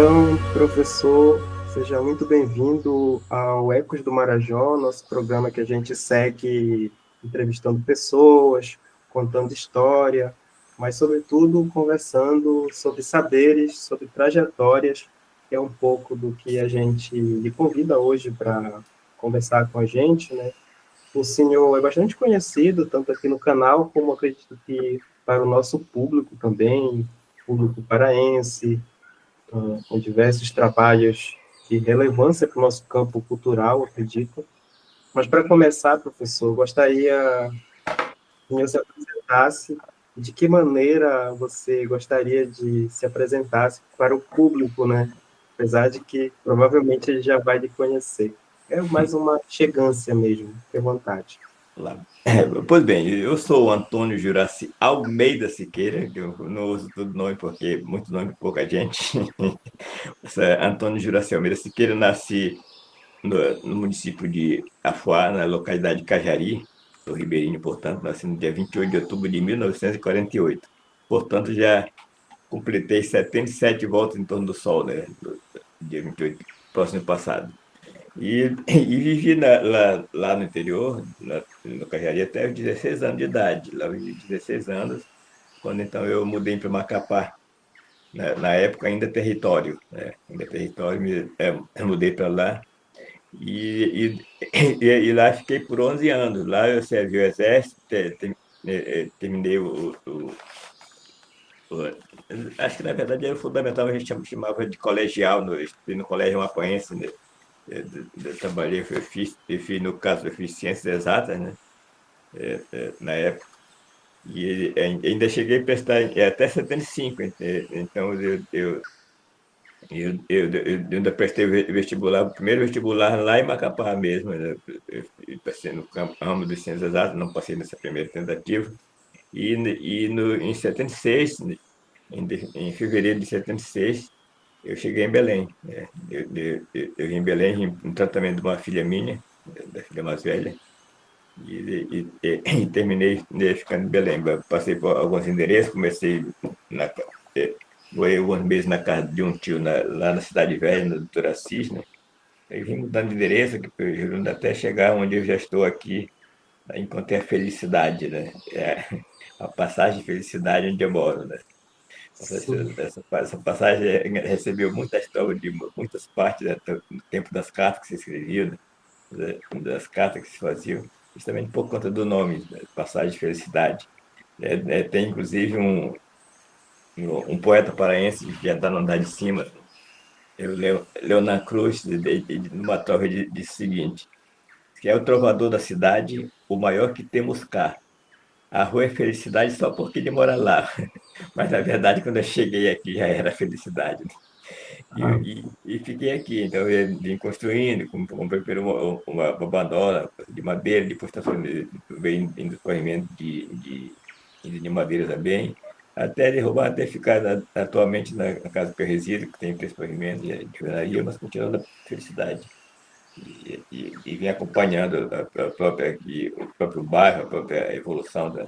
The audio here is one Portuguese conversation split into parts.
Então, professor, seja muito bem-vindo ao Ecos do Marajó, nosso programa que a gente segue entrevistando pessoas, contando história, mas, sobretudo, conversando sobre saberes, sobre trajetórias, que é um pouco do que a gente lhe convida hoje para conversar com a gente, né? O senhor é bastante conhecido, tanto aqui no canal, como acredito que para o nosso público também, público paraense, com diversos trabalhos de relevância para o nosso campo cultural, acredito. Mas, para começar, professor, gostaria que o senhor se apresentasse. De que maneira você gostaria de se apresentasse para o público, né? Apesar de que provavelmente ele já vai lhe conhecer. É mais uma chegância mesmo, fique à vontade. Lá. Pois bem, eu sou o Antônio Juraci Almeida Siqueira, que eu não uso todo nome porque muito nome, pouca gente. Antônio Juraci Almeida Siqueira, nasci no município de Afuá, na localidade de Cajari, sou ribeirinho, portanto, nasci no dia 28 de outubro de 1948. Portanto, já completei 77 voltas em torno do Sol, né, no dia 28, próximo passado. E vivi lá no interior, no Carrearia, até os 16 anos de idade. Lá eu vivi 16 anos, quando então eu mudei para Macapá. Na época ainda território, né? Ainda território, eu mudei para lá. E lá fiquei por 11 anos. Lá eu servi o exército, terminei o- acho que na verdade era o fundamental, a gente chamava de colegial, no colégio Mapoense, né? Eu trabalhei, eu fiz, no caso, eu fiz ciências exatas, né? Na época. E ainda cheguei a prestar até 75, então eu ainda prestei vestibular, o primeiro vestibular lá em Macapá mesmo, né? Eu passei no ramo de ciências exatas, não passei nessa primeira tentativa. Em 76, em fevereiro de 76, eu cheguei em Belém, né? Eu vim em Belém em tratamento de uma filha minha, da filha mais velha, e terminei, né, ficando em Belém. Passei por alguns endereços, na, eh, morei alguns meses na casa de um tio lá na Cidade Velha, na Doutora Assis, né? Aí vim mudando de endereço, até chegar onde eu já estou aqui, aí encontrei a felicidade, né? A passagem de felicidade onde eu moro, né? Sim. Essa passagem recebeu muita história de muitas partes, né, no tempo das cartas que se escreviam, né, das cartas que se faziam, justamente por conta do nome, né, Passagem de Felicidade. Tem inclusive um poeta paraense que já está no andar de cima, Leonan Cruz, numa torre, disse o seguinte: que é o trovador da cidade, o maior que temos cá. A rua é felicidade só porque ele mora lá. Mas, na verdade, quando eu cheguei aqui, já era felicidade. Ah, E fiquei aqui. Então, eu vim construindo, comprei primeiro uma bandola de madeira, depois veio indo corrimento de madeira também, até derrubar, até ficar atualmente na casa que eu resido, que tem 3 pavimentos de alvenaria, mas continuando a felicidade. E vem acompanhando o próprio bairro, a própria evolução da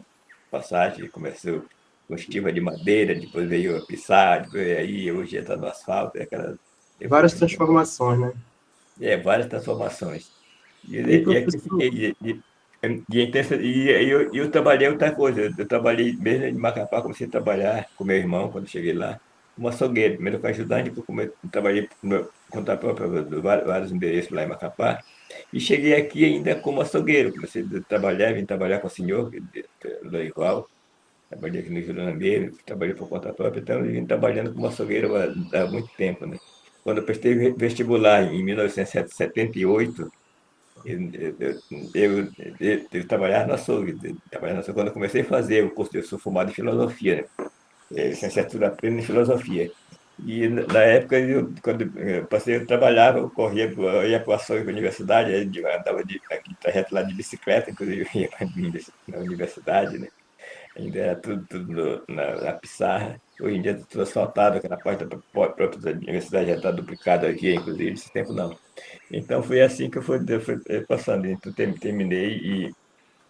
passagem. Começou com estiva de madeira, depois veio a pissar, depois aí hoje está no asfalto, é aquela várias evolução. transformações, né? Várias transformações. E, E aqui professor, fiquei. Eu trabalhei outra coisa. Eu trabalhei, mesmo em Macapá, comecei a trabalhar com meu irmão quando cheguei lá, como açougueiro. Primeiro como ajudante, depois trabalhei por conta própria, vários endereços lá em Macapá. E cheguei aqui ainda como açougueiro. Comecei a trabalhar, vim trabalhar com o senhor, Lorival. Trabalhei aqui no Jurandeiro, trabalhei por conta própria, então eu vim trabalhando como açougueiro há muito tempo, né? Quando eu prestei vestibular em 1978, eu trabalhava no açougue. Quando eu comecei a fazer o curso, eu sou formado em filosofia, né? Licenciatura plena em filosofia. E na época, quando eu passei, eu trabalhava, eu ia para o açougue para a universidade, aí eu andava aqui, trajeto lá de bicicleta, inclusive eu ia na universidade, né? Ainda era tudo na pissarra. Hoje em dia está tudo asfaltado, aquela parte da própria universidade já está duplicada aqui, inclusive, nesse tempo não. Então foi assim que eu fui passando. Então terminei e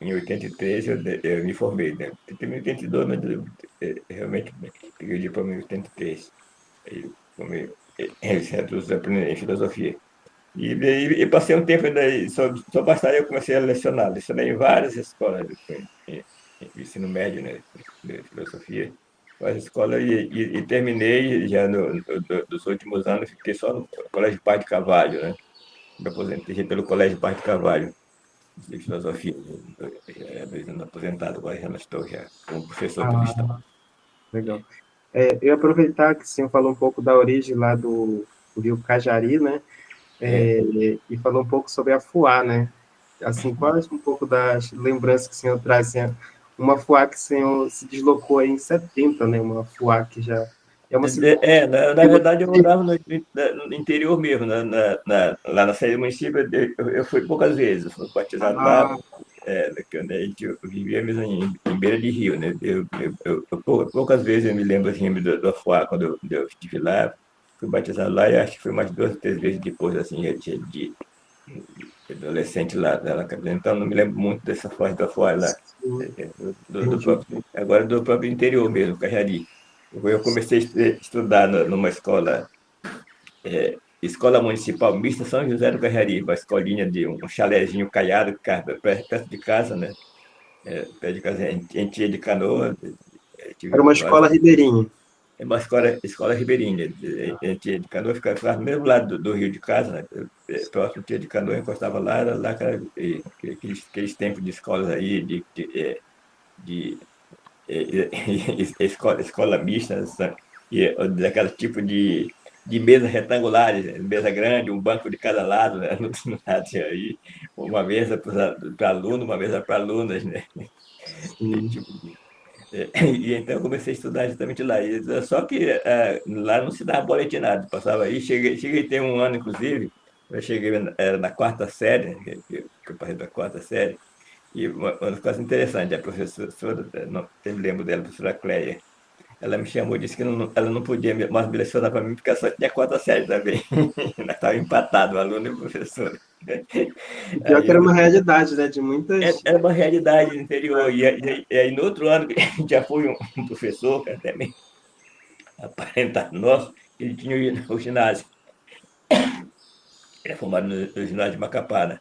em 83 eu me formei, né? Eu terminei em 82, mas realmente peguei o diploma em 83. Aí centros em filosofia. E passei um tempo ainda, só bastaria eu comecei a lecionar. Lecionei em várias escolas de ensino médio, né, de filosofia, várias escolas, e terminei já dos últimos anos, fiquei só no Colégio Parque de Carvalho, né? Me aposentei pelo Colégio Parque de Carvalho, de filosofia. Já 2 anos aposentado, agora já não estou já como professor turista. Ah, legal. Eu ia aproveitar que o senhor falou um pouco da origem lá do Rio Cajari, né? É, E falou um pouco sobre a Fuá, né? Assim, quais um pouco das lembranças que o senhor traz? Assim, uma Fuá que o senhor se deslocou aí em 70, né? Uma Fuá que já é uma cidade. na verdade, eu morava no interior mesmo, lá na saída do município, eu fui poucas vezes, eu fui batizado lá, Ah, quando a gente vivia mesmo em beira de rio, né? Poucas vezes eu me lembro assim, do Afuá, quando eu estive lá, fui batizado lá, e acho que foi umas 2 ou 3 vezes depois, assim, de adolescente lá na capital, então não me lembro muito dessa fase do Afuá lá, sim, do entendi. próprio, agora do próprio interior mesmo, Cajari. Eu comecei a estudar numa escola municipal mista São José do Cajari, uma escolinha de um chalezinho caiado perto de casa, né? Perto de casa, a gente ia de canoa, Era uma escola ribeirinha. é uma escola ribeirinha, a gente ia de canoa, ficava no mesmo lado do rio de casa, né? Próximo tinha de canoa, encostava lá, era lá aqueles tempos de escolas aí, de escola mista, sabe? Daquele tipo de mesa retangulares, né? Mesa grande, um banco de cada lado, né? No lado aí, uma mesa para aluno, uma mesa para alunas, né? Aquele Sim. tipo e então eu comecei a estudar justamente lá. Só que lá não se dava boletinado, passava aí, cheguei a ter um ano, inclusive, eu cheguei, era na quarta série, que eu passei da quarta série, e uma coisa interessante, a professora, não eu me lembro dela, a professora Cléia, ela me chamou e disse que ela não podia mais me lecionar para mim, porque ela só tinha quarta série também. Nós estávamos empatados, o aluno e o professor. E pior que Aí era uma realidade, né? De muitas. era uma realidade no interior. E aí no outro ano, já foi um professor, que até meio aparentado nosso, ele tinha ido ao ginásio. Ele é formado no ginásio de Macapá, né?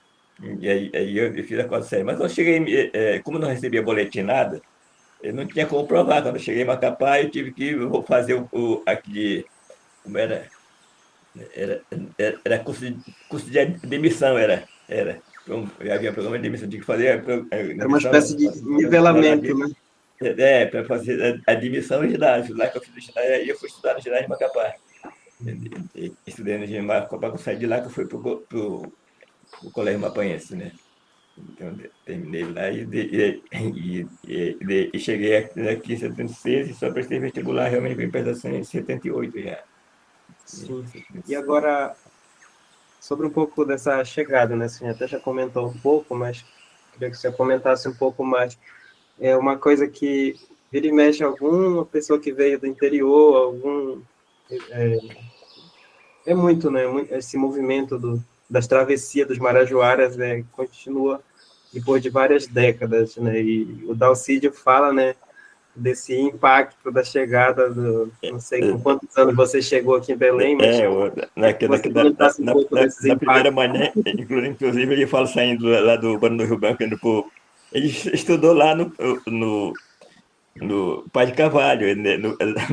E aí eu fiz a quarta série. Mas eu cheguei, como eu não recebia boletim nada, eu não tinha como provar. Quando eu cheguei em Macapá, eu tive que vou fazer aquele. Como era? Era curso de admissão, era. Então, havia programa de admissão, tinha que fazer Era uma admissão espécie de nivelamento, né? para fazer a admissão no ginásio. Lá que eu fiz o ginásio, aí eu fui estudar no ginásio de Macapá. Estudei no ginásio de Macapá, quando eu saí de lá que eu fui para o Colégio Mapanhense, né? Então, terminei lá e cheguei aqui em 76 e só prestei vestibular realmente para prestação em 78 já. Sim. E agora, sobre um pouco dessa chegada, né? Você até já comentou um pouco, mas queria que você comentasse um pouco mais. É uma coisa que vira e mexe alguma pessoa que veio do interior, é muito, né? Esse movimento das travessias dos Marajoaras, né? Continua depois de várias décadas, né? E o Dalcídio fala, né? Desse impacto da chegada não sei com quantos anos você chegou aqui em Belém, mas queria que você comentasse um pouco desses na primeira impactos. manhã, inclusive ele fala saindo lá do Barão do Rio Branco, indo pro, ele estudou lá no Padre Carvalho.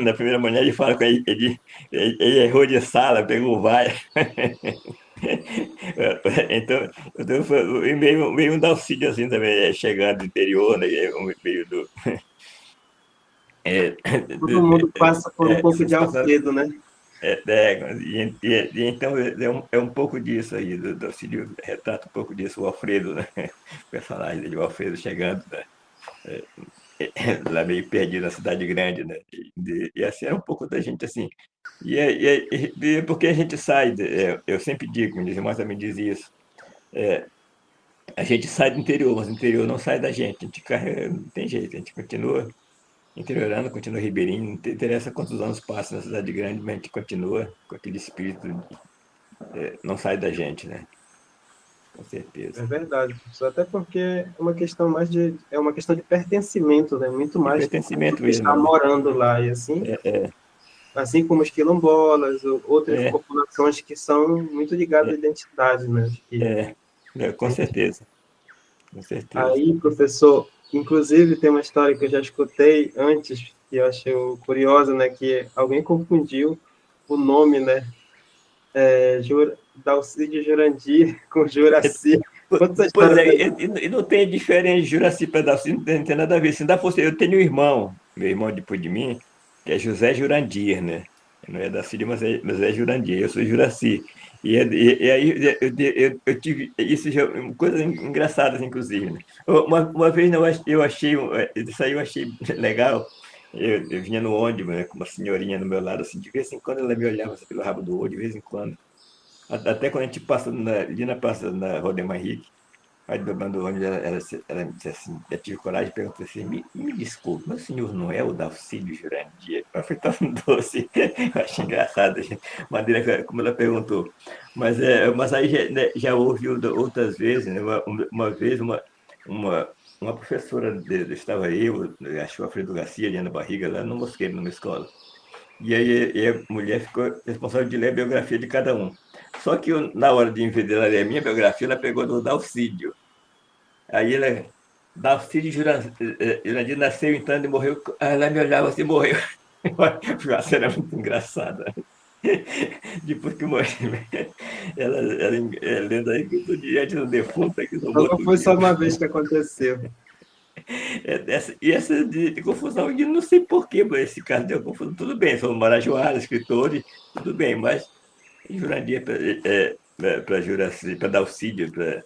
Na primeira manhã ele fala que ele errou de sala, pegou vai. Então meio um auxílio assim também, chegando do interior, né? Meio é, Todo mundo passa por um pouco de passando. Alfredo, né? Então é um pouco disso aí, do auxílio, retrata um pouco disso, o Alfredo, né? O personagem dele, o Alfredo chegando, né? Lá meio perdido na cidade grande, né? E assim era um pouco da gente assim. E porque a gente sai, eu sempre digo, minhas irmãs também dizem isso, a gente sai do interior, mas o interior não sai da gente, a gente carrega, não tem jeito, a gente continua interiorano, continua ribeirinho, não interessa quantos anos passam na cidade grande, mas a gente continua com aquele espírito, não sai da gente, né? Com certeza. É verdade, professor. Até porque é uma questão de pertencimento, né? Muito De mais do pertencimento que mesmo, estar né? morando lá. E assim, assim como os quilombolas, outras É, populações que são muito ligadas à é, identidade, né? com certeza, com certeza. Aí, professor, inclusive tem uma história que eu já escutei antes, que eu achei curiosa, né? Que alguém confundiu o nome, né? Dalcídio Jurandir com Juraci. Conta essa Pois história é, pra e não tem diferença de Juraci Pedacinho, não tem nada a ver. Se ainda fosse, eu tenho um irmão, meu irmão depois de mim, que é José Jurandir, né? Não é da Síria, mas é Jurandir, eu sou Juraci. E aí eu tive isso já, coisas engraçadas, inclusive, né? Uma vez eu achei, isso aí eu achei legal. Eu vinha no ônibus, né, com uma senhorinha no meu lado, assim, de vez em quando ela me olhava assim, pelo rabo do olho, de vez em quando. Até quando a gente passa ali na praça, na Rodemar Henrique, aí do bando ônibus, ela me disse assim, eu tive coragem de perguntar assim, me desculpe, mas o senhor não é o Dalcídio Jurandir? Mas foi tão doce, eu achei engraçado a maneira como ela perguntou. Mas aí já houve outras vezes, né? Uma vez uma, uma professora, estava eu, acho que o Alfredo Garcia, ali na barriga, lá no Mosqueiro, numa escola. E aí a mulher ficou responsável de ler a biografia de cada um. Só que na hora de enveredar a minha biografia, ela pegou do Dalcídio. Aí ela, Dalcídio Jurandir nasceu então e morreu. Aí ela me olhava assim, morreu. A cena é muito engraçada. Depois que morreu, ela lendo aí que eu estou diante do defunto, que sou Então, não morto foi só vivo. uma vez que aconteceu. E essa de confusão, e não sei por que, mas esse caso deu confusão. Tudo bem, são marajoaras, escritores, tudo bem, mas Jurandir para Juraci, para Dalcídio, para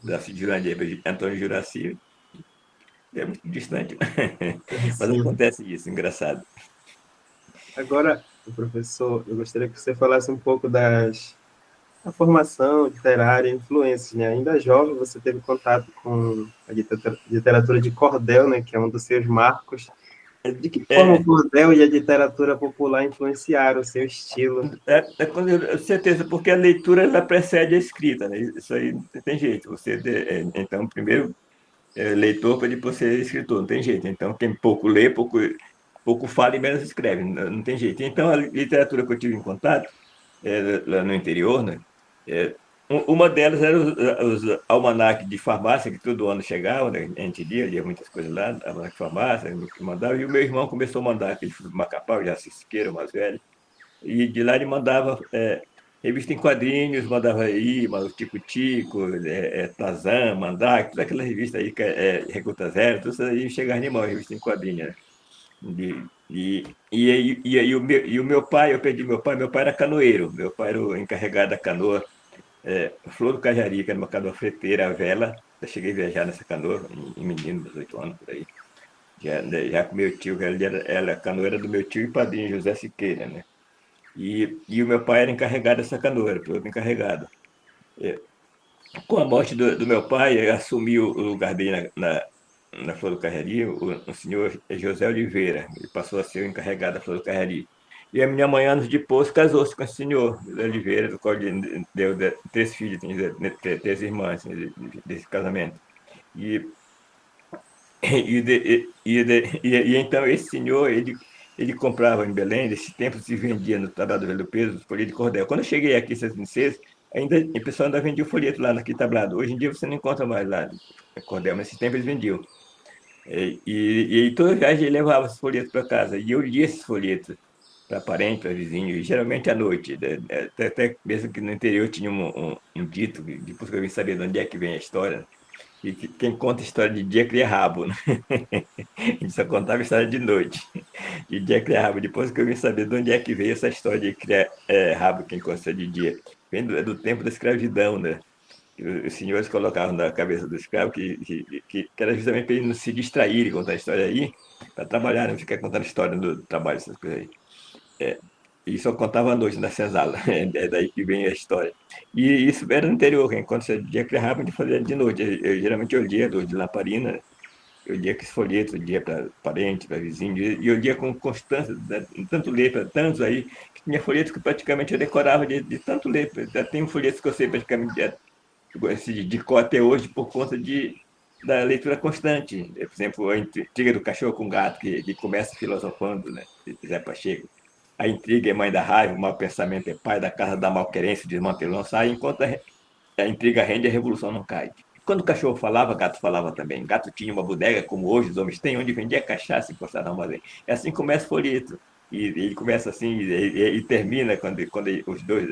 Dalcídio Jurandir, para Antônio Juraci, é muito distante. Mas Sim. acontece isso, engraçado. Agora, professor, eu gostaria que você falasse um pouco da formação literária e influências, né? Ainda jovem, você teve contato com a literatura de cordel, né? Que é um dos seus marcos. De que forma o É, cordel e a literatura popular influenciaram o seu estilo? quando certeza, porque a leitura ela precede a escrita, né? Isso aí não tem jeito. Então, primeiro leitor para depois ser escritor, não tem jeito. Então, quem pouco lê, pouco fala e menos escreve, não tem jeito. Então, a literatura que eu tive em contato, lá no interior, né? É, uma delas era os almanaques de farmácia, que todo ano chegavam, né? A gente lia muitas coisas lá, almanaque de farmácia, que mandava, e o meu irmão começou a mandar aquele Macapá, já Siqueira, o mais velho, e de lá ele mandava revista em quadrinhos, mandava aí, o Tico-Tico, Tazam, Mandak, toda aquela revista aí, que Recuta Zero, tudo isso aí chegava em mão, revista em quadrinhos, né? E o meu pai, eu perdi meu pai era canoeiro, meu pai era o encarregado da canoa Flor do Cajari, que era uma canoa freteira, a vela, eu cheguei a viajar nessa canoa, em menino, 18 anos, por aí, já com meu tio, a canoa era do meu tio e padrinho, José Siqueira, né? E o meu pai era encarregado dessa canoa, era piloto encarregado. É, Com a morte do meu pai, assumiu o lugar dele na Flor do Carrari, o senhor José Oliveira, ele passou a ser o encarregado da Flor do Carrari. E a minha mãe, anos depois, casou-se com esse senhor José Oliveira, do qual ele deu três filhos, três irmãs desse casamento. E então esse senhor, ele comprava em Belém, nesse tempo se vendia no Tablado Velho do Peso, folheto de cordel. Quando eu cheguei aqui em 2006, ainda o pessoal ainda vendia o folheto lá naquele tablado. Hoje em dia você não encontra mais lá cordel, mas nesse tempo eles vendiam. E toda viagem ele levava esses folhetos para casa. E eu lia esses folhetos para parente, para vizinho, e geralmente à noite. Né? Até mesmo que no interior tinha um dito, depois que eu vim saber de onde é que vem a história, e que quem conta história de dia cria rabo, né? A gente só contava história de noite. De dia cria rabo. Depois que eu vim saber de onde é que veio essa história de criar rabo quem conta de dia. Vem do tempo da escravidão, né? Os senhores colocavam na cabeça do escravo que era justamente para ele não se distrair e contar a história aí, para trabalhar, não ficar contando história do trabalho, essas coisas aí. E só contava à noite na senzala. É daí que vem a história. E isso era no interior, enquanto você dia criava rabo, a gente fazia de noite. Geralmente eu lia de lamparina, eu lia com esse folheto, eu lia para parente, para vizinho, e eu lia com constância, né? Tanto ler para tantos aí, que tinha folhetos que praticamente eu decorava de tanto ler. Já tem folhetos que eu sei praticamente de cor até hoje por conta da leitura constante. Por exemplo, a intriga do cachorro com gato, que começa filosofando, né? De Zé Pacheco. a intriga é mãe da raiva, o mau pensamento é pai da casa da malquerência, desmantelou sai, enquanto a intriga rende, a revolução não cai. Quando o cachorro falava, gato falava também. Gato tinha uma bodega, como hoje os homens têm, onde vendia cachaça encostada no armazém. É assim que começa o folheto. E ele começa assim e termina quando os dois,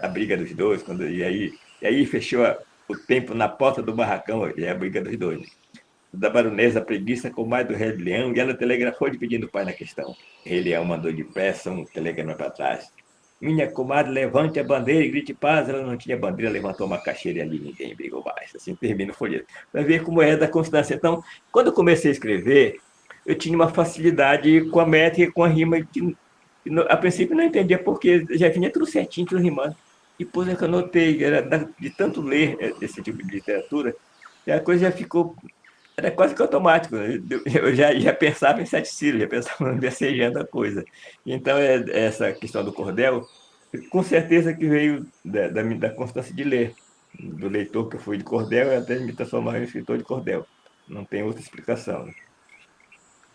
a briga dos dois, e aí fechou o tempo na porta do barracão, e é a briga dos dois. Né? Da baronesa preguiça com mais do rei Leão, e ela telegrafou de pedindo pai na questão. Rei Leão mandou depressa um telegrama para trás. Minha comadre, levante a bandeira e grite paz. Ela não tinha bandeira, levantou uma caixeira e ali ninguém brigou mais. Assim termina o folheto. Para ver como é da constância. Então, quando eu comecei a escrever, eu tinha uma facilidade com a métrica, com a rima. A princípio não entendia porque já vinha tudo certinho, tudo rimando. Depois é que eu notei, de tanto ler esse tipo de literatura, a coisa já ficou era quase que automático. Né? Eu já pensava em sete sílabas, já pensava becejando a coisa. Então, essa questão do cordel, com certeza que veio da constância de ler. Do leitor que eu fui de cordel, até me transformar em escritor de cordel. Não tem outra explicação.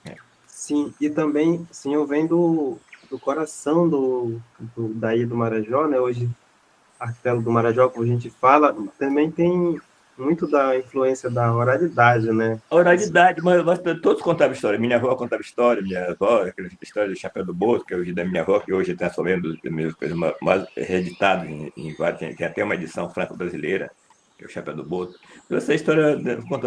Né? Sim, e também, sim, eu venho do coração daí do Marajó, né? Hoje, Arquipélago do Marajó, como a gente fala, também tem muito da influência da oralidade, né? A oralidade, mas todos contavam história. Minha avó contava história, minha avó, aquela história do Chapéu do Boto, que é hoje da minha avó, que hoje está transformando as minhas coisas mais reeditadas em vários. Tem até uma edição franco-brasileira, que é o Chapéu do Boto. Essa história,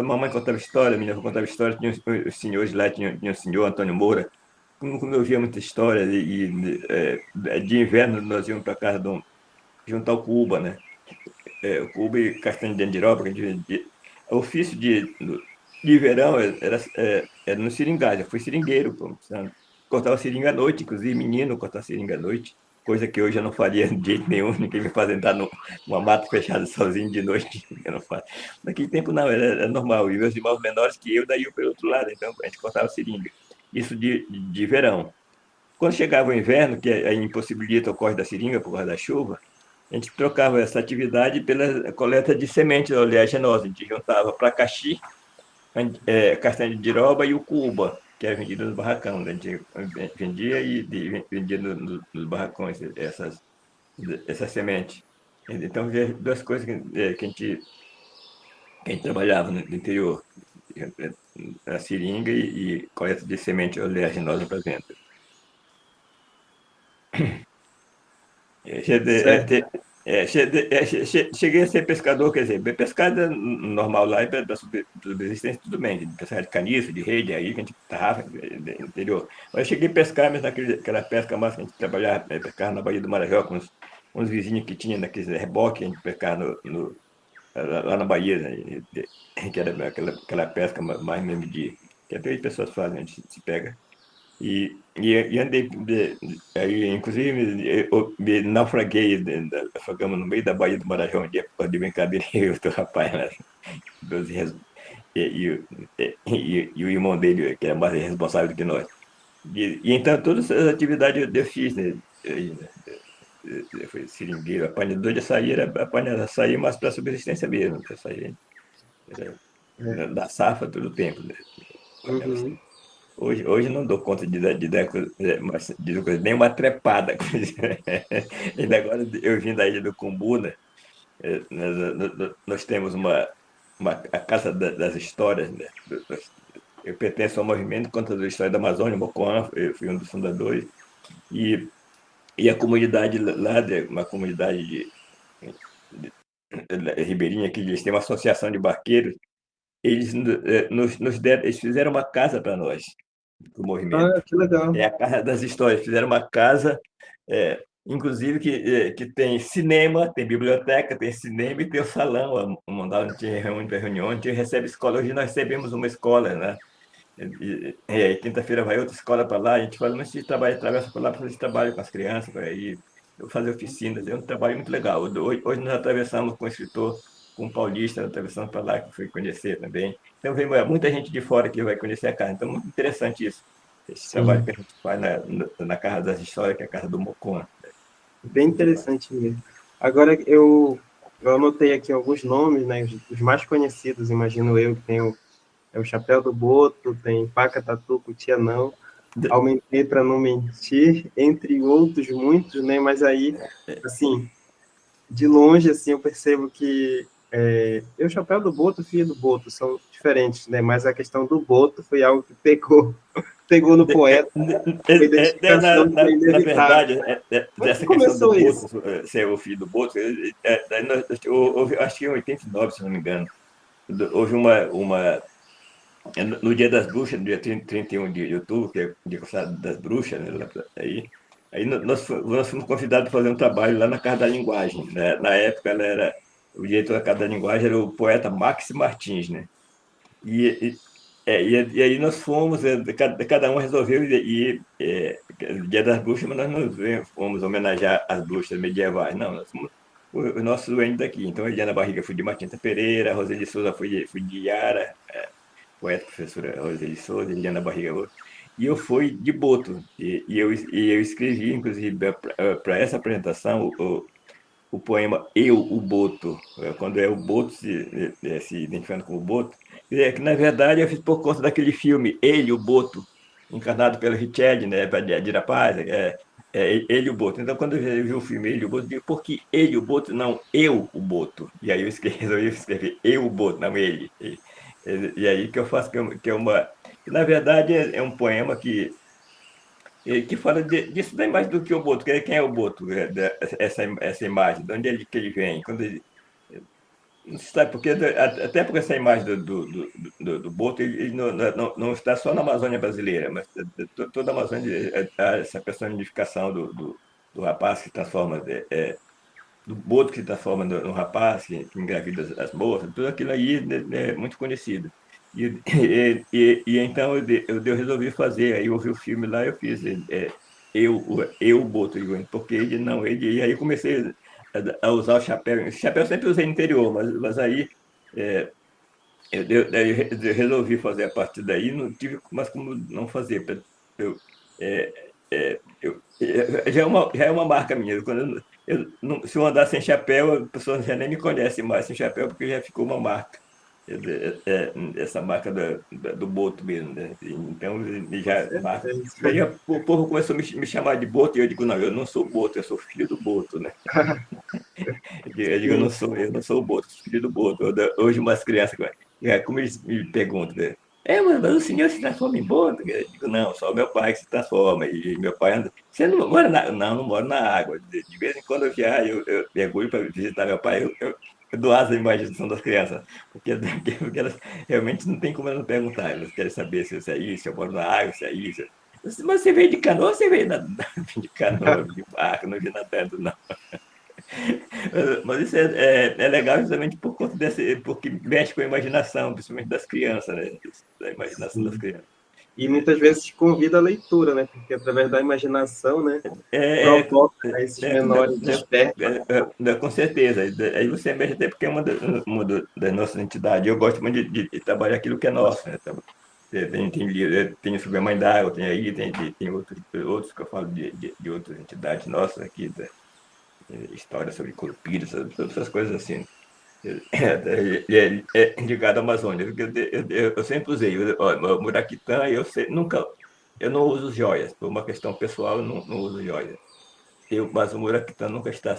mamãe contava história, minha avó contava história, tinha os senhores lá, tinha o senhor Antônio Moura. Como eu via muita história, de inverno nós íamos para casa juntar o Cuba, né? O Cuba e castanha de andiroba, que a gente vendia. O ofício de verão era no seringagem, eu fui seringueiro, pô, sabe? Cortava seringa à noite, inclusive menino cortar seringa à noite, coisa que hoje eu não faria de jeito nenhum, ninguém me faz entrar numa mata fechada sozinho de noite, eu não faço. Naquele tempo não, era normal, e meus irmãos menores que eu, daí eu pelo outro lado, então a gente cortava seringa. Isso de verão. Quando chegava o inverno, que aí impossibilita o corte da seringa por causa da chuva, a gente trocava essa atividade pela coleta de semente oleaginosa. A gente juntava para caxi, castanha de diroba e o cuba, que era vendido nos barracões. A gente vendia e vendia nos barracões essas sementes. Então, havia duas coisas que a gente trabalhava no interior. A seringa e coleta de semente oleaginosa para venda. Certo. Cheguei a ser pescador, quer dizer, pescada normal lá, para subsistência, tudo bem, de pescar de caniço, de rede, aí que a gente tarrafa no interior. Mas eu cheguei a pescar, mas naquela pesca mais que a gente trabalhava, pescava na Baía do Marajó, com uns vizinhos que tinha naqueles reboques, a gente pescava lá na Bahia, né, que era aquela pesca mais mesmo que até as pessoas fazem, a gente se pega. E andei, aí, inclusive, eu me naufraguei, afogamos no meio da Baía do Marajó, um dia, de brincadeira, eu e outro rapaz lá, dois e, e o irmão dele, que era mais responsável do que nós. Então, todas essas atividades eu fiz, né? Eu fui seringueiro, apanhador de açaí, era apanhar açaí, mas para subsistência mesmo, açaí, É. da safra todo o tempo, né? Uhum. Hoje não dou conta de dar nem uma trepada. Ainda agora eu vim da ilha do Cumbuna, nós temos a Casa das Histórias, né? Eu pertenço ao movimento Contador de História da Amazônia, Mocoan, eu fui um dos fundadores, e, e a comunidade lá, uma comunidade ribeirinha, que eles têm uma associação de barqueiros, eles eles fizeram uma casa para nós, para o movimento. Ah, que legal. É a Casa das Histórias. Fizeram uma casa, inclusive, que tem cinema, tem biblioteca, tem cinema e tem o salão, um andar onde tinha reúne para reunião, onde recebe escola. Hoje nós recebemos uma escola, né? Quinta-feira vai outra escola para lá, a gente fala, mas esse trabalho atravessa para lá para fazer trabalho com as crianças, para aí fazer oficinas, é um trabalho muito legal. Hoje nós atravessamos com o escritor, com o paulista, atravessamos para lá, que foi conhecer também. Então vem muita gente de fora que vai conhecer a casa, então muito interessante isso, esse trabalho Sim, que a gente faz na Casa das Histórias, que é a Casa do Mocon. bem Muito massa. interessante mesmo. Agora, eu anotei aqui alguns nomes, né? Os mais conhecidos, imagino eu, que tem o Chapéu do Boto, tem Paca Tatu, Cutia Não. Aumentei para não mentir, entre outros muitos, né? Mas aí, assim, de longe, assim, eu percebo que o chapéu do Boto e o filho do Boto são diferentes, né? Mas a questão do Boto foi algo que pegou no poeta, uma identificação que é Na inevitável. verdade, Como é que dessa questão do começou Boto isso? ser o filho do Boto, acho que em 89, se não me engano, houve no Dia das Bruxas, no dia 31 de outubro, que é o Dia das Bruxas, né, nós fomos convidados para fazer um trabalho lá na Casa da Linguagem. Né? Na época, o diretor da Casa da Linguagem era o poeta Max Martins, né? E aí nós fomos, cada um resolveu no Dia das Bruxas, mas nós não fomos homenagear as bruxas medievais, não, nós fomos os nossos duendes daqui. Então, Eliana Barriga foi de Martinta Pereira, Roseli Souza foi de Yara, poeta, professora Roseli Souza, Eliana Barriga outra, e eu fui de Boto. E eu escrevi, inclusive, para essa apresentação, o poema Eu, o Boto, quando é o Boto se identificando como Boto, que na verdade eu fiz por conta daquele filme Ele, o Boto, encarnado pelo Richard, né, de Rapaz, Ele, o Boto. Então, quando eu vi o filme Ele, o Boto, eu digo, por que Ele, o Boto, não Eu, o Boto? E aí eu resolvi escrever Eu, o Boto, não Ele. E aí que eu faço, que é uma... Na verdade, é um poema que fala disso da imagem do que o Boto, quem é o Boto, essa imagem, de onde que ele vem, não se sabe, porque até porque essa imagem do Boto, ele não está só na Amazônia brasileira, mas toda a Amazônia, essa personificação do rapaz que transforma, do Boto que se transforma no rapaz, que engravida as moças, tudo aquilo aí é muito conhecido. E então eu resolvi fazer, aí eu vi o filme lá, eu fiz eu Boto, porque ele não, ele, e aí eu comecei a usar o chapéu. O chapéu eu sempre usei no interior, mas aí é, eu resolvi fazer a partir daí, não tive mais como não fazer. Eu, é, já é uma marca minha. Quando se eu andar sem chapéu, a pessoa já nem me conhece mais sem chapéu, porque já ficou uma marca. Essa marca do Boto mesmo, né? Então, ele Com já marca. certeza. Daí o povo começou a me chamar de Boto, e eu digo, não, eu não sou Boto, eu sou filho do Boto, né? Eu digo, Sim, eu não sou o Boto, sou filho do Boto. Hoje umas crianças, como eles me perguntam, né? Mas o senhor se transforma em Boto? Eu digo, não, só meu pai que se transforma. E meu pai anda. Você não mora na. Não, não moro na água. De vez em quando eu viajo, eu mergulho para visitar meu pai, eu dou asa à imaginação das crianças. Porque elas realmente não tem como elas não perguntar. Elas querem saber se é isso, se eu moro na água, se é isso. Mas você veio de canoa ou você veio de canoa, de barco, não vi nadando, não. Mas isso é legal justamente por conta porque mexe com a imaginação, principalmente das crianças, né? Da imaginação das sim. crianças. E muitas vezes convida a leitura, né? Porque através da imaginação, né? É, é, Provoca a esses né, menores desperta. com certeza. Aí você mexe até porque é das nossas entidades. Eu gosto muito de trabalhar aquilo que é nosso, né? Então, tem sobre a Mãe d'Água, tem aí, tem outros que eu falo de outras entidades nossas aqui, história sobre Curupira, sobre essas coisas assim. Ligado à Amazônia. Eu sempre usei. O Muraquitã, eu não uso joias. Por uma questão pessoal, eu não uso joias. Mas o Muraquitã nunca está.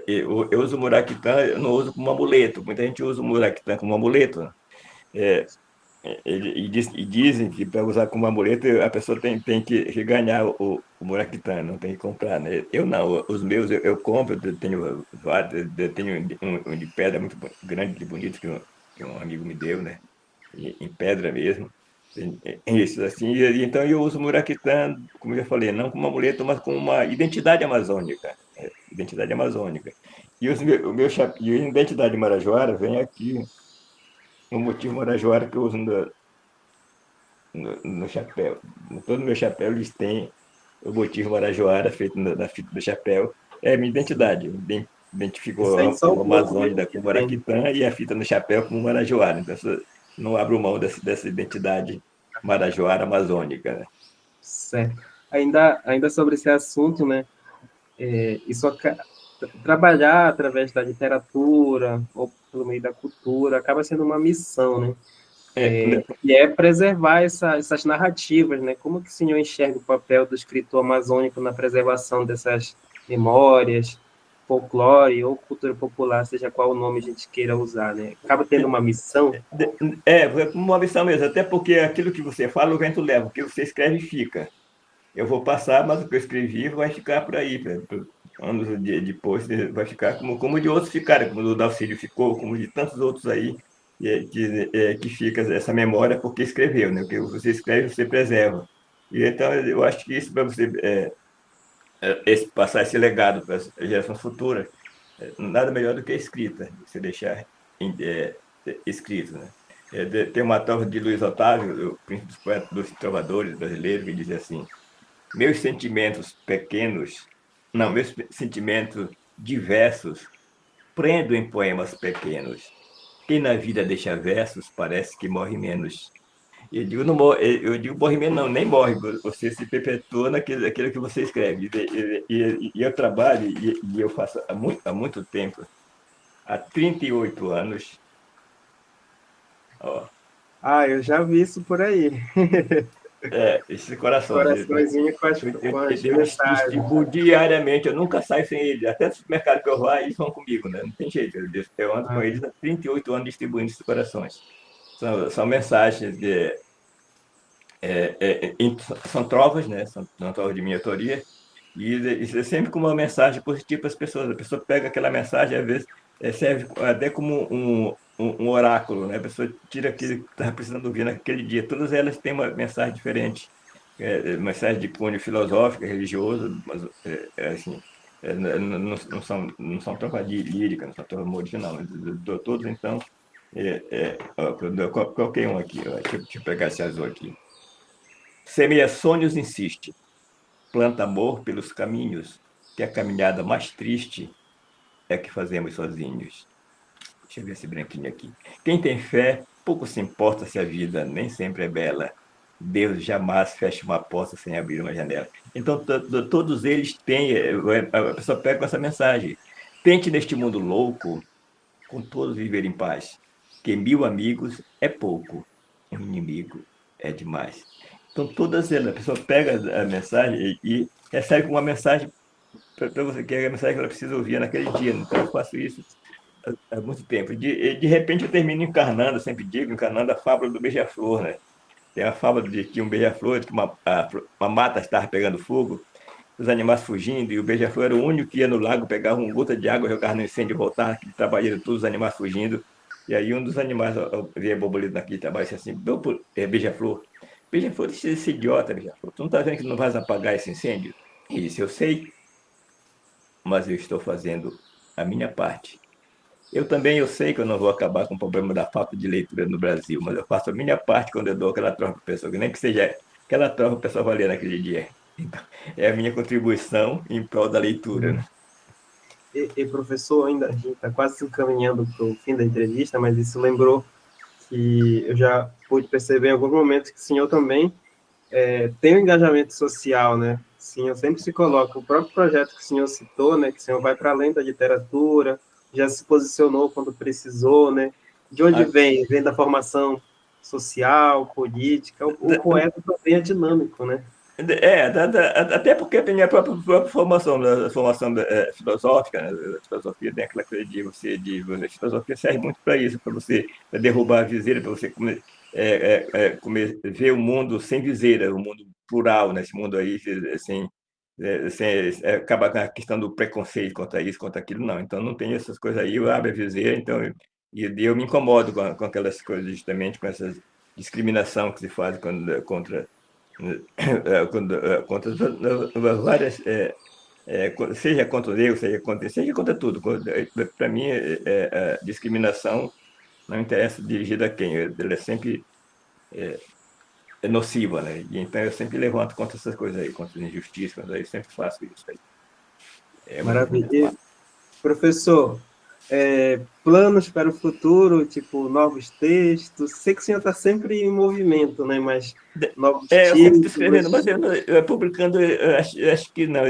Eu uso o Muraquitã, eu não uso como amuleto. Muita gente usa o Muraquitã como amuleto. Né? É, e dizem que para usar como amuleto a pessoa tem que ganhar o Muraquitã, não tem que comprar, né? Eu não, os meus eu compro, eu tenho vários, eu tenho um de pedra muito grande e bonito que um amigo me deu, né? Em pedra mesmo. Isso, assim, então eu uso o Muraquitã, como eu já falei, não como amuleto, mas como uma identidade amazônica. Identidade amazônica. E a identidade marajoara vem aqui, o motivo marajoara que eu uso no chapéu. Em todo meu chapéu eles têm o motivo marajoara feito na fita do chapéu. É a minha identidade. Eu identifico Isso aí só o o povo Amazônia mesmo que como entende. Maraquitã e a fita no chapéu como marajoara. Então, não abro mão dessa identidade marajoara amazônica. Né? Certo. Ainda sobre esse assunto, né? Isso trabalhar através da literatura ou pelo meio da cultura acaba sendo uma missão, né? E é preservar essas narrativas, né? Como que o senhor enxerga o papel do escritor amazônico na preservação dessas memórias, folclore ou cultura popular, seja qual o nome a gente queira usar, né? Acaba tendo uma missão. Uma missão mesmo, até porque aquilo que você fala, o vento leva, o que você escreve fica. Eu vou passar, mas o que eu escrevi vai ficar por aí, anos depois, vai ficar como de outros ficaram, como o do Dalcílio ficou, como de tantos outros aí, que fica essa memória porque escreveu, né? O que você escreve, você preserva. E então, eu acho que isso, para você passar esse legado para as gerações futuras, nada melhor do que a escrita, você deixar escrito, né? Tem uma trova de Luiz Otávio, o príncipe dos poetas, dos trovadores brasileiros, que diz assim: meus sentimentos pequenos, não, meus sentimentos diversos, prendo em poemas pequenos. Quem na vida deixa versos parece que morre menos. Eu digo, não morre, eu digo morre menos, não, nem morre, você se perpetua naquilo que você escreve. E eu trabalho, e eu faço há muito tempo, há 38 anos. Ó, Ah, eu já vi isso por aí. esses corações. Coraçõezinho com as Eu mensagens. distribuo diariamente, eu nunca saio sem eles. Até no supermercado que eu vou, eles vão comigo, né? Não tem jeito. Eu ando com Ah, eles há 38 anos distribuindo esses corações. São mensagens são trovas, né? São trovas de minha autoria. E isso é sempre com uma mensagem positiva para as pessoas. A pessoa pega aquela mensagem, às vezes, serve até como um oráculo, né? A pessoa tira aquilo que estava precisando ouvir naquele dia. Todas elas têm uma mensagem diferente. Mensagem de cunho filosófico, religioso, mas assim, não são trovas líricas, não são trovas originais. Todos, então, qualquer um aqui, ó, deixa eu pegar esse azul aqui. Semeia sonhos, insiste. Planta amor pelos caminhos, que a caminhada mais triste é a que fazemos sozinhos. Deixa eu ver esse branquinho aqui. Quem tem fé, pouco se importa se a vida nem sempre é bela. Deus jamais fecha uma porta sem abrir uma janela. Então, todos eles têm, a pessoa pega com essa mensagem. Tente neste mundo louco, com todos viver em paz, que 1000 amigos é pouco, um inimigo é demais. Então, todas elas, a pessoa pega a mensagem e recebe uma mensagem para você, que é a mensagem que ela precisa ouvir naquele dia. Então, eu faço isso há muito tempo. De repente, eu termino encarnando, sempre digo, encarnando a fábula do beija-flor, né? Tem a fábula de que um beija-flor, que uma mata estava pegando fogo, os animais fugindo, e o beija-flor era o único que ia no lago, pegava uma gota de água, jogava no incêndio e voltava, aquele trabalheiro, todos os animais fugindo. E aí um dos animais via borboleta naquele trabalho e disse assim: beija-flor, beija-flor, esse idiota, beija-flor, tu não está vendo que não vais apagar esse incêndio? Ele disse: eu sei, mas eu estou fazendo a minha parte. Eu sei que eu não vou acabar com o problema da falta de leitura no Brasil, mas eu faço a minha parte quando eu dou aquela troca para a pessoa, que nem que seja aquela troca para a pessoa valer naquele dia. Então, é a minha contribuição em prol da leitura, né? Professor, ainda a gente está quase se encaminhando para o fim da entrevista, mas isso lembrou que eu já pude perceber em alguns momentos que o senhor também tem um engajamento social, né? O senhor sempre se coloca, o próprio projeto que o senhor citou, né? Que o senhor vai para além da literatura, já se posicionou quando precisou, né? De onde A- vem? Vem da formação social, política, o poeta também é dinâmico, né? Até porque tem a própria formação, né, a formação filosófica, né? A filosofia tem aquela coisa a filosofia serve muito para isso, para você derrubar a viseira, para você ver o mundo sem viseira, o mundo plural, nesse mundo aí, acaba com a questão do preconceito contra isso, contra aquilo, não. Então, não tem essas coisas aí, eu abro a viseira, então, eu me incomodo com aquelas coisas, justamente com essa discriminação que se faz contra contra várias, seja contra o negro, seja contra tudo. Para mim, a discriminação não interessa dirigida a quem, ela é sempre nociva, né? E então eu sempre levanto contra essas coisas aí, contra as injustiças, eu sempre faço isso aí. É uma das Maravilha. minhas partes. Professor, planos para o futuro, tipo, novos textos? Sei que o senhor está sempre em movimento, né? Mas novos Eu sempre estou escrevendo, títulos. mas publicando, acho que não.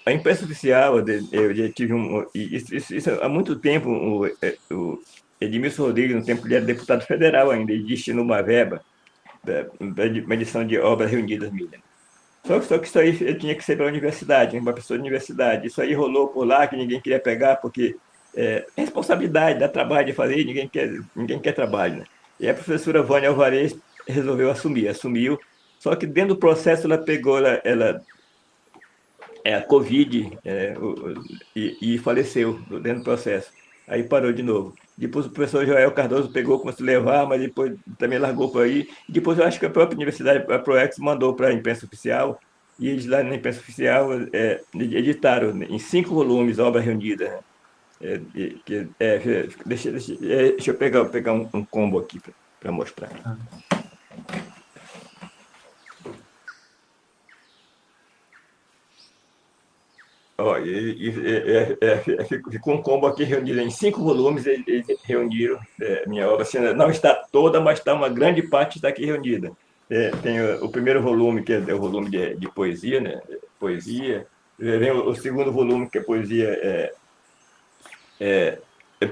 A imprensa oficial, eu já tive isso há muito tempo. Edmilson Rodrigues, no tempo ele era deputado federal ainda, ele destinou uma verba para uma edição de obras reunidas minhas. Só que isso aí tinha que ser para a universidade, uma pessoa de universidade. Isso aí rolou por lá, que ninguém queria pegar, porque responsabilidade, dá trabalho de fazer, ninguém quer trabalho. Né? E a professora Vânia Alvarez resolveu assumiu. Só que dentro do processo ela pegou a Covid e faleceu dentro do processo. Aí parou de novo. Depois o professor Joel Cardoso pegou, começou a levar, mas depois também largou por aí. E depois eu acho que a própria universidade, a ProEx, mandou para a imprensa oficial, e eles lá na imprensa oficial editaram em 5 volumes, obra reunida. Deixa eu pegar um combo aqui para mostrar. Ó, ficou um combo aqui reunido em 5 volumes, eles reuniram minha obra. Assim, não está toda, mas está uma grande parte está aqui reunida. Tem o primeiro volume, que é o volume de poesia, né? Poesia. Vem o segundo volume, que é poesia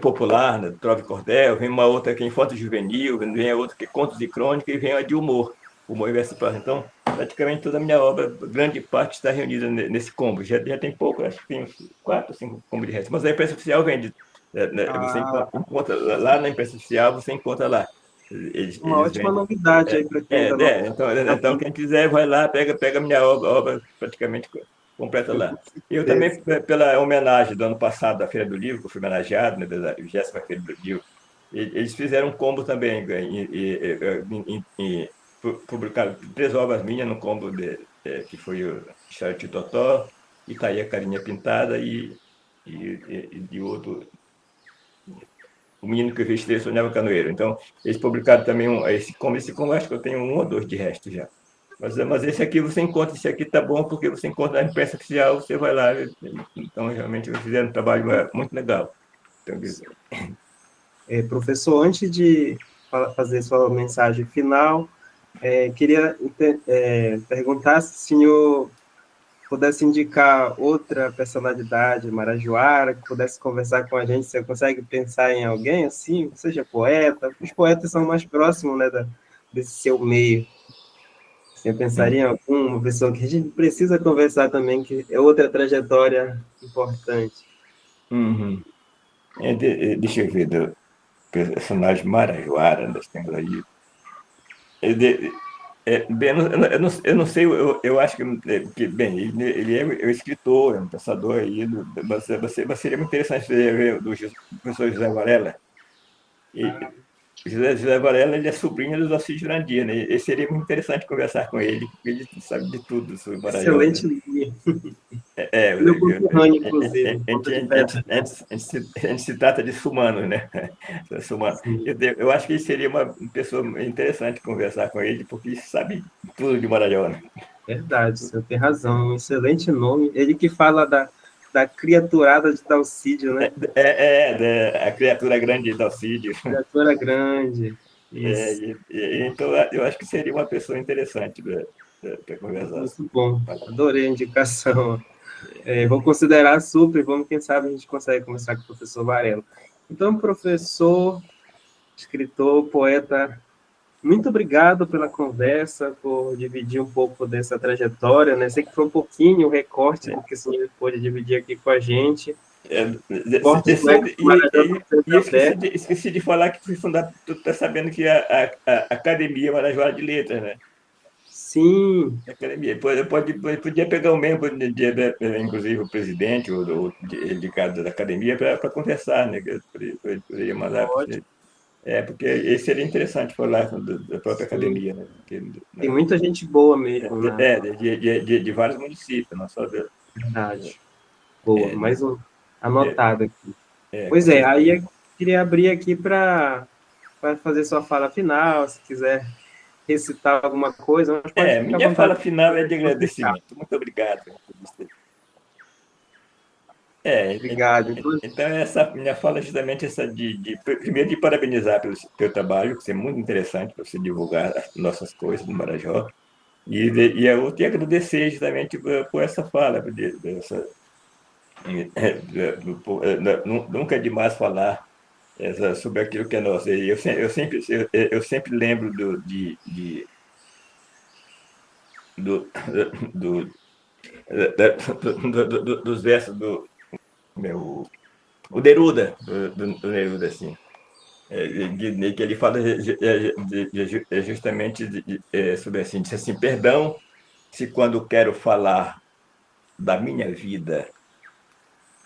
popular, né? Trova e Cordel. Vem uma outra que é infanto juvenil, vem a outra que é contos e crônica, e vem a de humor inverso. Então, praticamente toda a minha obra, grande parte está reunida nesse combo. Já tem pouco, acho que tem uns 4 ou 5 combos de resto. Mas a imprensa oficial vende. Você encontra lá na imprensa oficial, você encontra lá. Uma ótima novidade aí para quem ainda não... Então, quem quiser, vai lá, pega a minha obra praticamente completa lá. Eu também, pela homenagem do ano passado, da Feira do Livro, que eu fui homenageado, né, da 20ª Feira do Livro, eles fizeram um combo também, publicaram 3 obras minhas no combo que foi o História de Totó, Itaí a Carinha Pintada e de outro, O Menino que eu Vestei Sonhava Canoeiro. Então, eles publicaram também esse combo, acho que eu tenho 1 ou 2 de resto já. Mas esse aqui você encontra, esse aqui tá bom, porque você encontra na imprensa oficial, você vai lá. Então, realmente, eles fizeram um trabalho muito legal. Então, professor, antes de fazer sua mensagem final, queria perguntar se o senhor pudesse indicar outra personalidade marajoara, que pudesse conversar com a gente. Você consegue pensar em alguém assim, seja poeta? Os poetas são mais próximos, né, desse seu meio. Você pensaria em alguma pessoa que a gente precisa conversar também, que é outra trajetória importante? Uhum. Deixa eu ver, do personagem marajoara, nós temos aí. Eu não sei, eu acho que bem, ele é um escritor, é um pensador aí, mas seria muito interessante ver do professor José Varela. José Varela, ele é sobrinho do Zócio Jurandir, né? E seria muito interessante conversar com ele, porque ele sabe de tudo sobre Marajoara. Excelente linha. Meu conterrâneo, inclusive. A gente se trata de sumanos, né? Sumano. Eu acho que seria uma pessoa interessante conversar com ele, porque ele sabe tudo de Marajoara. Verdade, o senhor tem razão. Um excelente nome. Ele que fala da criaturada de Dalcídio, né? A criatura grande de Dalcídio. Criatura grande. Isso. Então, eu acho que seria uma pessoa interessante para conversar. Muito bom. Adorei a indicação. Vou considerar super. Vamos, quem sabe, a gente consegue conversar com o professor Varela. Então, professor, escritor, poeta, muito obrigado pela conversa, por dividir um pouco dessa trajetória, né? Sei que foi um pouquinho o recorte do que o senhor pôde dividir aqui com a gente. Esqueci de falar que fui fundado, tu está sabendo que a Academia Marajoara de Letras, né? Sim. Academia. Podia pegar o membro, inclusive o presidente ou indicado da academia, para conversar, né? Poderia mandar. Porque esse seria interessante falar da própria academia, né? Tem muita gente boa mesmo, né? De vários municípios, não só da. Verdade. Boa, mais um anotado aqui. Pois aí eu queria abrir aqui para fazer sua fala final, se quiser recitar alguma coisa. Minha fala final é de agradecimento. Muito obrigado. Obrigado. Então, essa minha fala é justamente essa primeiro, de parabenizar pelo teu trabalho, que é muito interessante para você divulgar as nossas coisas do Marajó, e a outra, agradecer justamente por essa fala, nunca é demais falar sobre aquilo que é nosso. E eu sempre lembro do, do, dos versos do meu, o Neruda, do Neruda, assim. Que ele fala justamente sobre assim, diz assim, perdão se quando quero falar da minha vida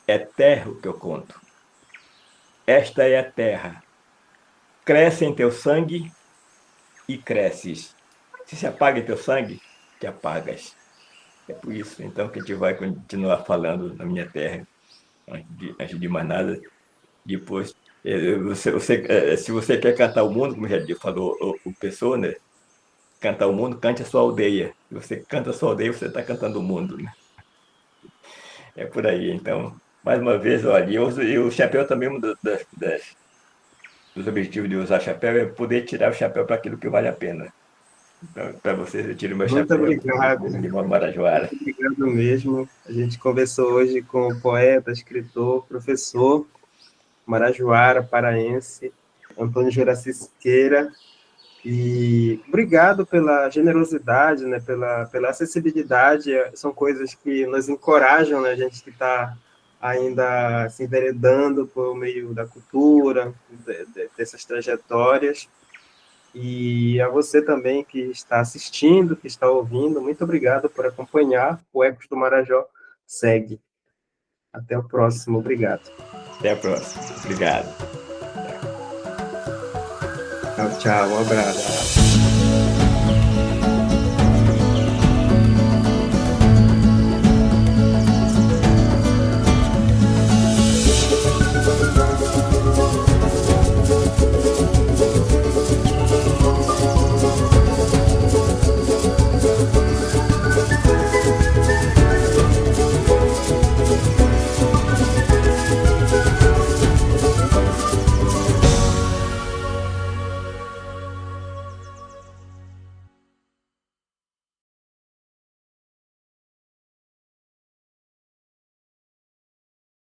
é terra o que eu conto. Esta é a terra. Cresce em teu sangue e cresces. Se apaga em teu sangue, te apagas. É por isso, então, que a gente vai continuar falando na minha terra, antes de mais nada. Depois, se você quer cantar o mundo, como já falou o Pessoa, né? Cantar o mundo, cante a sua aldeia. Se você canta a sua aldeia, você está cantando o mundo, né? É por aí. Então, mais uma vez, olha, e o chapéu também, dos objetivos de usar chapéu é poder tirar o chapéu para aquilo que vale a pena. Então, para vocês, eu tiro o meu Muito chapéu obrigado, de Mano Marajoara. muito obrigado mesmo. A gente conversou hoje com o poeta, escritor, professor, marajoara, paraense, Antônio Juraci Siqueira. E obrigado pela generosidade, né, pela acessibilidade. São coisas que nos encorajam, né, a gente que está ainda se enveredando por meio da cultura, dessas trajetórias. E a você também que está assistindo, que está ouvindo, muito obrigado por acompanhar. O Ecos do Marajó segue. Até o próximo. Obrigado. Até a próxima. Obrigado. Tchau, tchau. Um abraço.